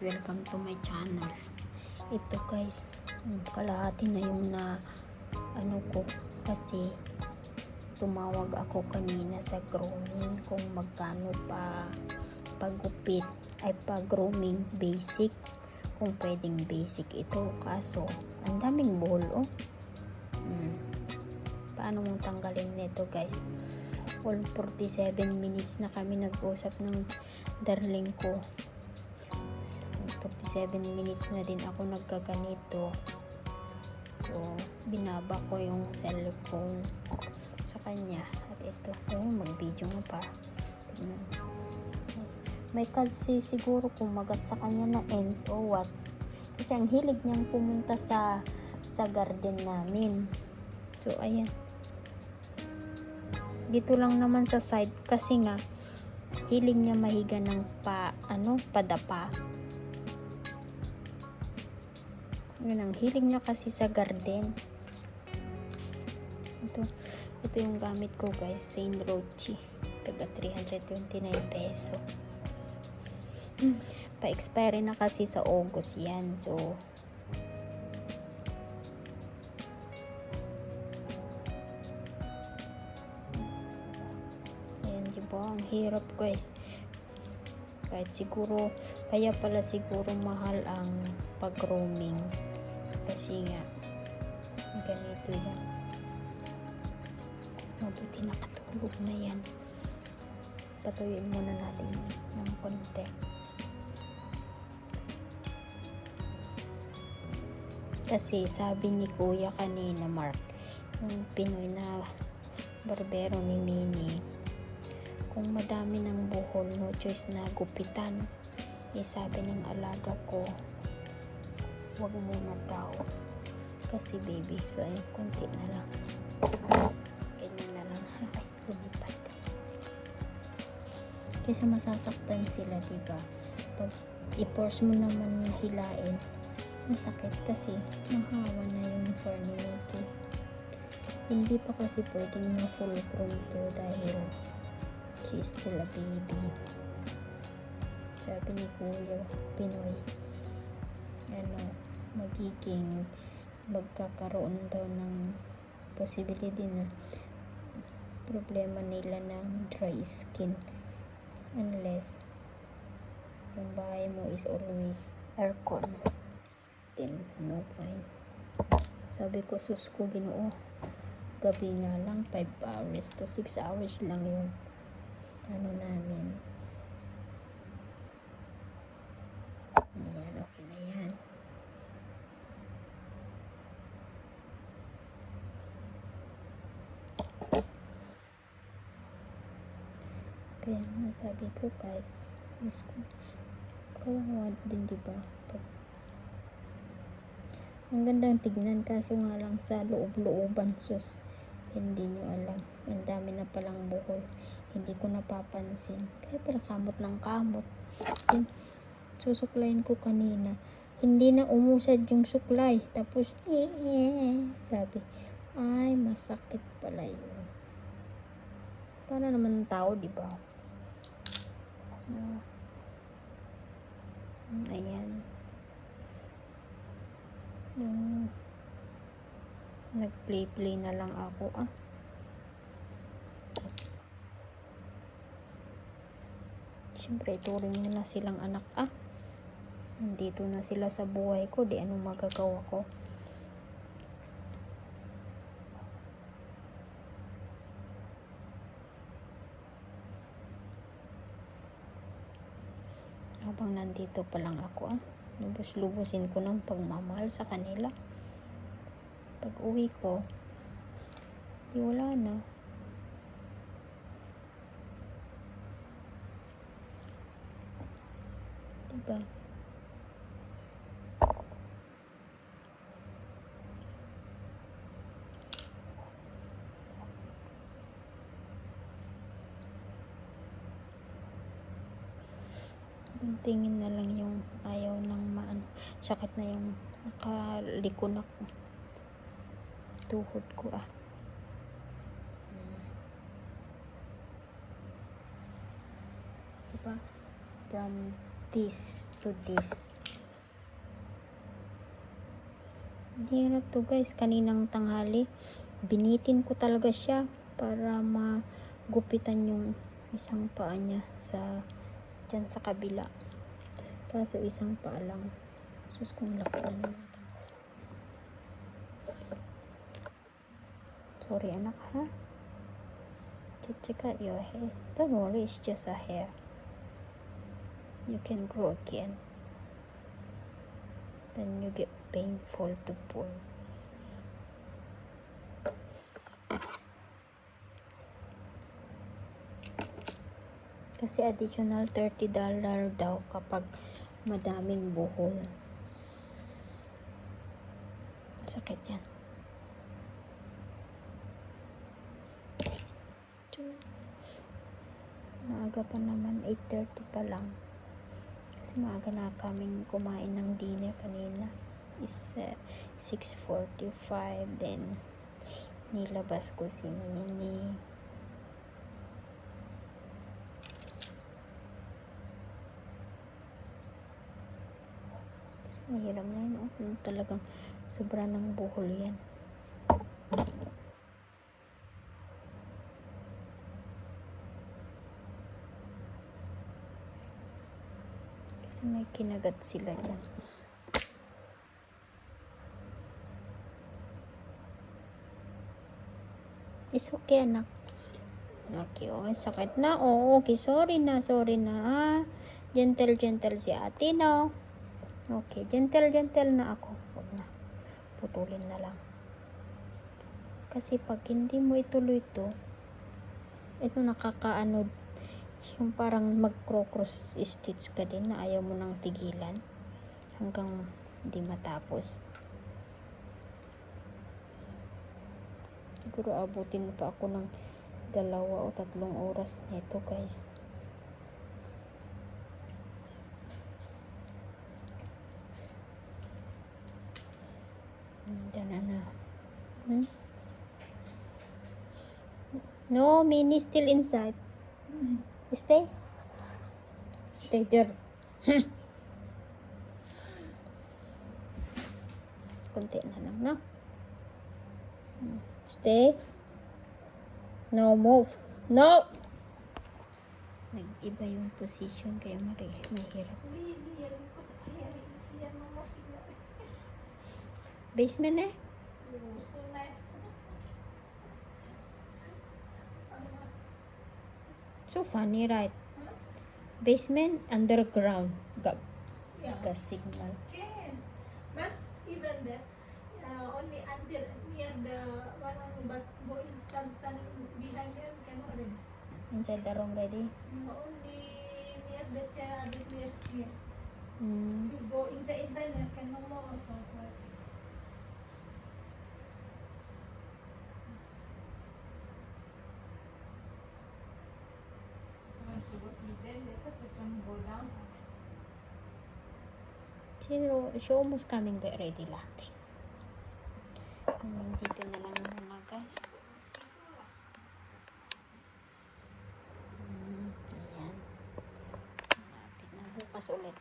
guys, welcome to my channel. Ito guys, kalahati na yung ko kasi tumawag ako kanina sa grooming kung magkano pa paggupit ay pag-grooming basic, kung pwedeng basic ito, kaso ang daming buhol paano mong tanggalin nito guys. All 47 minutes na kami nag-usap ng darling ko. 47 minutes na din ako nagkaganito. So, binaba ko yung cellphone sa kanya. At ito, so mag-video nga pa. Tingnan. May kasi siguro kumagat sa kanya na ends o what. Kasi ang hilig niyang pumunta sa garden namin. So, ayan. Dito lang naman sa side kasi nga hilig niya mahiga ng padapa. Yun ang hilig niya kasi sa garden. Ito yung gamit ko guys, Saint Rochi, taga 329 peso. Pa-expire na kasi sa August yan. So ayan, diba ang hirap guys. Kahit siguro, kaya pala siguro mahal ang pag-grooming. Kasi nga, ganito yan. Mabuti nakatulog na yan. Patuyuin muna natin ng konti. Kasi sabi ni Kuya kanina, Mark, yung Pinoy na barbero ni Mini, kung madami ng buhol, no choice na gupitan. Sabi ng alaga ko, wag muna daw. Kasi baby, so ayun, konti na lang. Ganyan na lang. Ay, lumipat. Kasi masasaktan sila, diba? Pag i-force mo naman hilain, masakit kasi mahawa na yung fur ni Mickey. Hindi pa kasi pwedeng na full groom to dahil she's still a baby. Sabi ni Kuya Pinoy, magkakaroon daw ng possibility na problema nila ng dry skin unless yung bahay mo is always aircon, then no fine. Sabi ko, sus ko Ginoo, gabi nga lang 5 hours to 6 hours lang yung namin. Ayan, okay na yan. Kaya nga sabi ko, kahit kawawa din, diba? Ang gandang tignan, kaso nga lang sa loob-looban, sus, hindi nyo alam, ang dami na palang buhol, hindi ko napapansin. Kaya pala kamot ng kamot. Susuklayin ko kanina, hindi na umusad yung suklay, tapos sabi, ay masakit pala yun. Para naman ng tao, diba? Ayan. Nag-play na lang ako Siyempre turing nila silang anak nandito na sila sa buhay ko, di anong magagawa ko. Habang nandito pa lang ako lubos-lubusin ko ng pagmamahal sa kanila. Pag uwi ko, di wala na. Diba? Tingin na lang yung ayaw ng sakit na yung nakaliko na tuhod ko diba? From this to this. Hirap to guys. Kaninang tanghali, binitin ko talaga siya para magupitan yung isang paa niya dyan sa kabila. Kaso isang paa lang. Sus, kung laki na naman. Sorry anak ha. Check out your hair. Don't worry, it's just a hair. You can grow again. Then you get painful to pull. Kasi additional $30 daw kapag madaming buhol. Sakit yan. Maaga pa naman, 8:30 pa lang. Kasi maaga na kaming kumain ng dinner kanina. Is 6:45. Then nilabas ko si Minnie. Mahirap na yun. Talagang sobra ng buhol yan. Kasi may kinagat sila dyan. It's okay anak. Okay, oh, sakit na. Oh, okay, sorry na. Gentle si ate, no? Okay, gentle na ako. Huwag na. Putulin na lang. Kasi pag hindi mo ituloy ito nakakaano, yung parang mag-cross stitch ka din na ayaw mo nang tigilan hanggang hindi matapos. Siguro abutin pa ako ng 2 o 3 oras nito guys. Diyan na. No, Minnie still inside. Stay there. Kunti na lang, no? Stay. No, move. No! Nag-iba yung position kaya mahirap. Basement eh? So funny, right? Basement, underground. Gas signal. Can. But even that, only until near the one but going standing behind there can already. Inside the room ready? Only near the chair, a bit near here. Mm. You go inside there can no more also. When to go sleep then later so can go down. She almost coming back ready lahat. Dito na lang muna guys. Ayan. Malapit na bukas ulit.